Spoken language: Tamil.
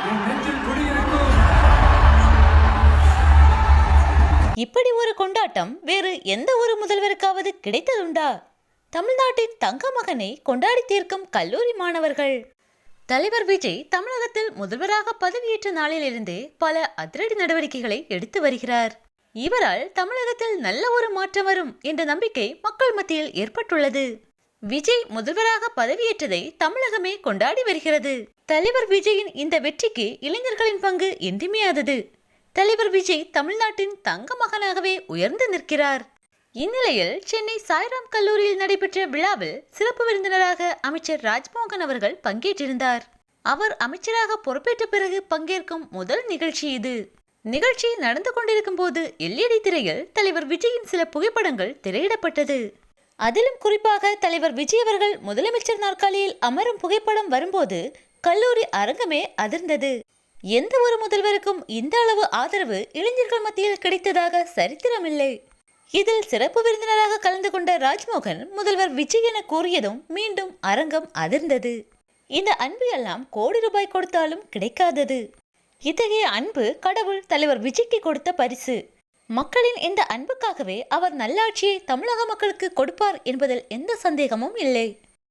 என் நெஞ்சில் குடியிருக்கும். இப்படி ஒரு கொண்டாட்டம் வேறு எந்த ஒரு முதல்வருக்காவது கிடைத்ததுண்டா? தமிழ்நாட்டின் தங்க மகனை கொண்டாடி தீர்க்கும் கல்லூரி மாணவர்கள். தலைவர் விஜய் தமிழகத்தில் முதல்வராக பதவியேற்ற நாளிலிருந்தே பல அதிரடி நடவடிக்கைகளை எடுத்து வருகிறார். இவரால் தமிழகத்தில் நல்ல ஒரு மாற்றம் வரும் என்ற நம்பிக்கை மக்கள் மத்தியில் ஏற்பட்டுள்ளது. விஜய் முதல்வராக பதவியேற்றதை தமிழகமே கொண்டாடி வருகிறது. தலைவர் விஜயின் இந்த வெற்றிக்கு இளைஞர்களின் பங்கு இன்றியமையாதது. தலைவர் விஜய் தமிழ்நாட்டின் தங்க மகனாகவே உயர்ந்து நிற்கிறார். இந்நிலையில் சென்னை சாய்ராம் கல்லூரியில் நடைபெற்ற விழாவில் சிறப்பு விருந்தினராக அமைச்சர் ராஜ்மோகன் அவர்கள் பங்கேற்றிருந்தார். அவர் அமைச்சராக பொறுப்பேற்ற பிறகு பங்கேற்கும் முதல் நிகழ்ச்சி இது. நிகழ்ச்சி நடந்து கொண்டிருக்கும் போது LED திரையில் தலைவர் விஜயின் சில புகைப்படங்கள் திரையிடப்பட்டது. அதிலும் குறிப்பாக தலைவர் விஜய் அவர்கள் முதலமைச்சர் நாற்காலியில் அமரும் புகைப்படம் வரும்போது கல்லூரி அரங்கமே அதிர்ந்தது. எந்த ஒரு முதல்வருக்கும் இந்த அளவு ஆதரவு இளைஞர்கள் மத்தியில் கிடைத்ததாக சரித்திரமில்லை. இதில் சிறப்பு விருந்தினராக கலந்து கொண்ட ராஜ்மோகன் முதல்வர் விஜய் என கூறியதும் மீண்டும் அரங்கம் அதிர்ந்தது. இந்த அன்பு எல்லாம் கோடி ரூபாய் கொடுத்தாலும் கிடைக்காதது. இத்தகைய அன்பு கடவுள் தலைவர் விஜய்க்கு கொடுத்த பரிசு. மக்களின் இந்த அன்புக்காகவே அவர் நல்லாட்சியை தமிழக மக்களுக்கு கொடுப்பார் என்பதில் எந்த சந்தேகமும் இல்லை.